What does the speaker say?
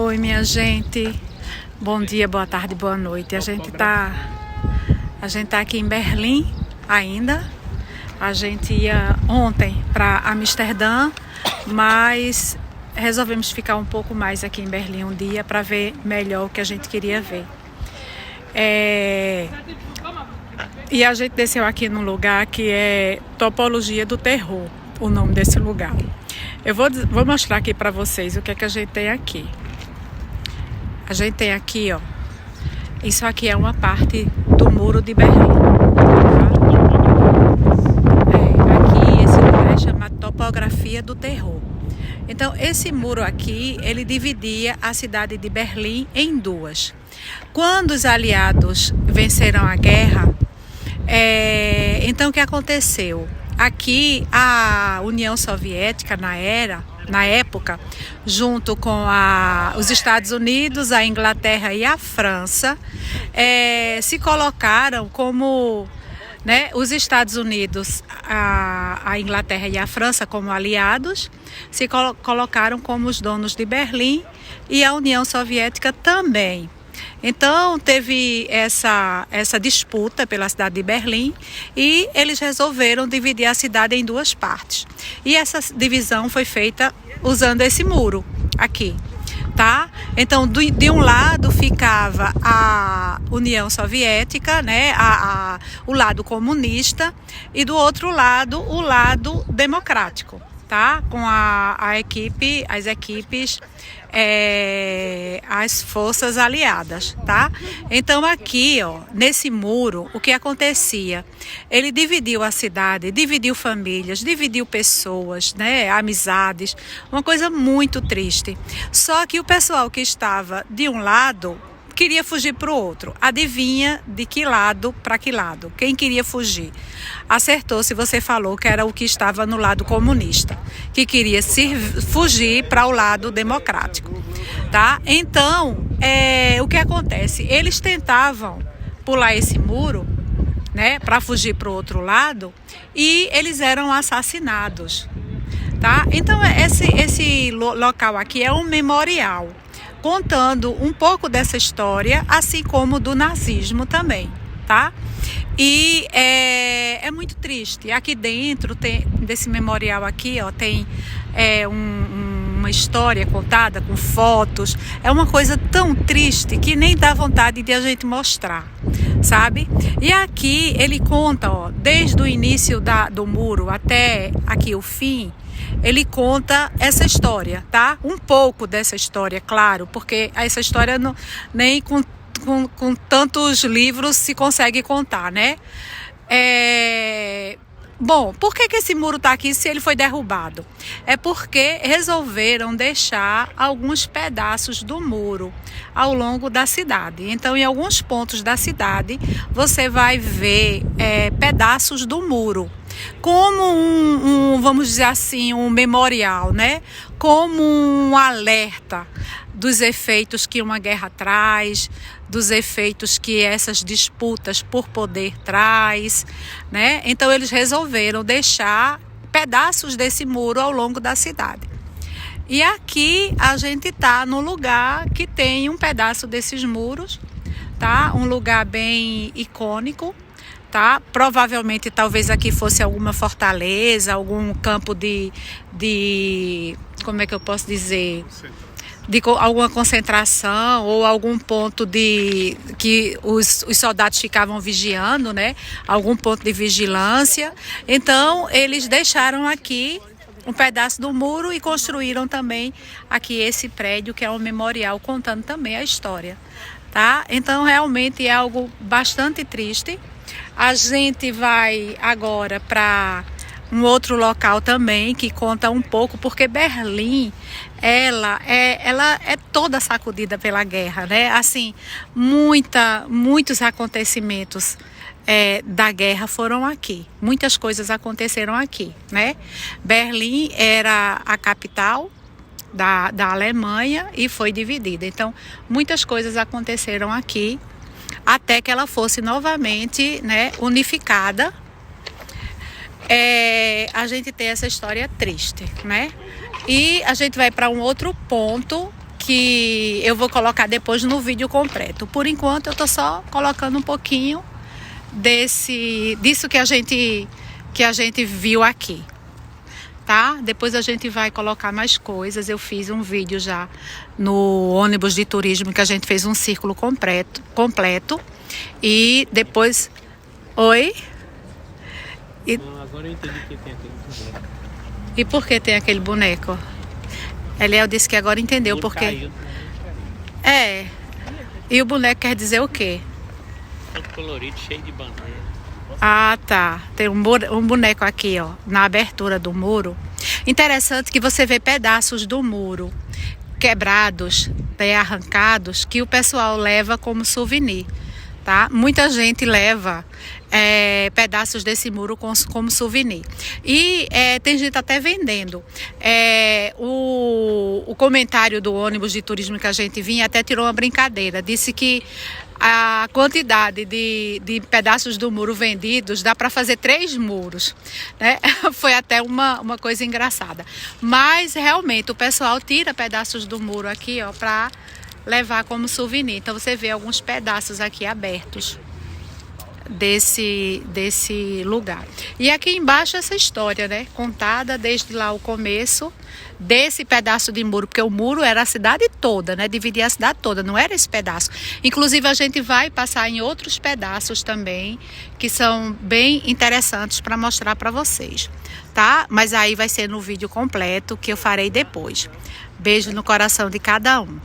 Oi, minha gente. Bom dia, boa tarde, boa noite. A gente tá aqui em Berlim ainda. A gente ia ontem para Amsterdã, mas resolvemos ficar um pouco mais aqui em Berlim um dia para ver melhor o que a gente queria ver. E a gente desceu aqui num lugar que é Topologia do Terror, o nome desse lugar. Eu vou mostrar aqui para vocês o que é que a gente tem aqui. A gente tem aqui, ó, isso aqui é uma parte do Muro de Berlim. Aqui esse lugar chama Topografia do Terror. Então esse muro aqui, ele dividia a cidade de Berlim em duas. Quando os aliados venceram a guerra, então o que aconteceu? Aqui a União Soviética na época, junto com os Estados Unidos, a Inglaterra e a França, se colocaram como, né, os Estados Unidos, a Inglaterra e a França como aliados, se colocaram como os donos de Berlim e a União Soviética também. Então teve essa disputa pela cidade de Berlim e eles resolveram dividir a cidade em duas partes. E essa divisão foi feita usando esse muro aqui, tá? Então de um lado ficava a União Soviética, né, o lado comunista, e do outro lado o lado democrático, tá? Com as equipes, as forças aliadas, tá? Então aqui, ó, nesse muro, o que acontecia? Ele dividiu a cidade, dividiu famílias, dividiu pessoas, né? Amizades, uma coisa muito triste. Só que o pessoal que estava de um lado queria fugir para o outro. Adivinha de que lado para que lado? Quem queria fugir? Acertou se você falou que era o que estava no lado comunista, que queria fugir para o lado democrático, tá? Então, o que acontece? Eles tentavam pular esse muro, né, para fugir para o outro lado, e eles eram assassinados, tá? Então, esse local aqui é um memorial, contando um pouco dessa história, assim como do nazismo também, tá? E é muito triste. Aqui dentro desse memorial aqui, ó, tem uma história contada com fotos. É uma coisa tão triste que nem dá vontade de a gente mostrar, sabe? E aqui ele conta, ó, desde o início do muro até aqui o fim. Ele conta essa história, tá? Um pouco dessa história, claro, porque essa história nem com tantos livros se consegue contar, né? Bom, por que esse muro está aqui se ele foi derrubado? É porque resolveram deixar alguns pedaços do muro ao longo da cidade. Então, em alguns pontos da cidade, você vai ver pedaços do muro, como vamos dizer assim, um memorial, né? Como um alerta dos efeitos que uma guerra traz, dos efeitos que essas disputas por poder traz, né? Então eles resolveram deixar pedaços desse muro ao longo da cidade. E aqui a gente tá no lugar que tem um pedaço desses muros, tá? Um lugar bem icônico, tá? Provavelmente talvez aqui fosse alguma fortaleza, algum campo de como é que eu posso dizer? De alguma concentração ou algum ponto que os soldados ficavam vigiando, né? Algum ponto de vigilância. Então eles deixaram aqui um pedaço do muro e construíram também aqui esse prédio, que é um memorial contando também a história, tá? Então realmente é algo bastante triste. A gente vai agora para um outro local também que conta um pouco, porque Berlim ela é toda sacudida pela guerra, né? Assim, muitos acontecimentos da guerra foram aqui. Muitas coisas aconteceram aqui, né? Berlim era a capital da Alemanha e foi dividida. Então, muitas coisas aconteceram aqui até que ela fosse novamente, né, unificada. A gente tem essa história triste, né? E a gente vai para um outro ponto que eu vou colocar depois no vídeo completo. Por enquanto eu tô só colocando um pouquinho disso que a gente viu aqui, tá? Depois a gente vai colocar mais coisas. Eu fiz um vídeo já no ônibus de turismo que a gente fez um círculo completo e depois... Oi? Não, agora eu entendi que tem aquele boneco. E por que tem aquele boneco? Eliel disse que agora entendeu porque... É. E o boneco quer dizer o quê? Todo colorido, cheio de bandeira. Ah, tá. Tem um boneco aqui, ó, na abertura do muro. Interessante que você vê pedaços do muro quebrados, arrancados, que o pessoal leva como souvenir, tá? Muita gente leva pedaços desse muro como souvenir. E tem gente até vendendo. O comentário do ônibus de turismo que a gente vinha até tirou uma brincadeira. Disse que a quantidade de pedaços do muro vendidos dá para fazer 3 muros, né? Foi até uma coisa engraçada. Mas realmente o pessoal tira pedaços do muro aqui, ó, para levar como souvenir. Então você vê alguns pedaços aqui abertos desse lugar. E aqui embaixo essa história, né? Contada desde lá o começo desse pedaço de muro, porque o muro era a cidade toda, né? Dividia a cidade toda, não era esse pedaço. Inclusive a gente vai passar em outros pedaços também, que são bem interessantes para mostrar para vocês, tá? Mas aí vai ser no vídeo completo que eu farei depois. Beijo no coração de cada um.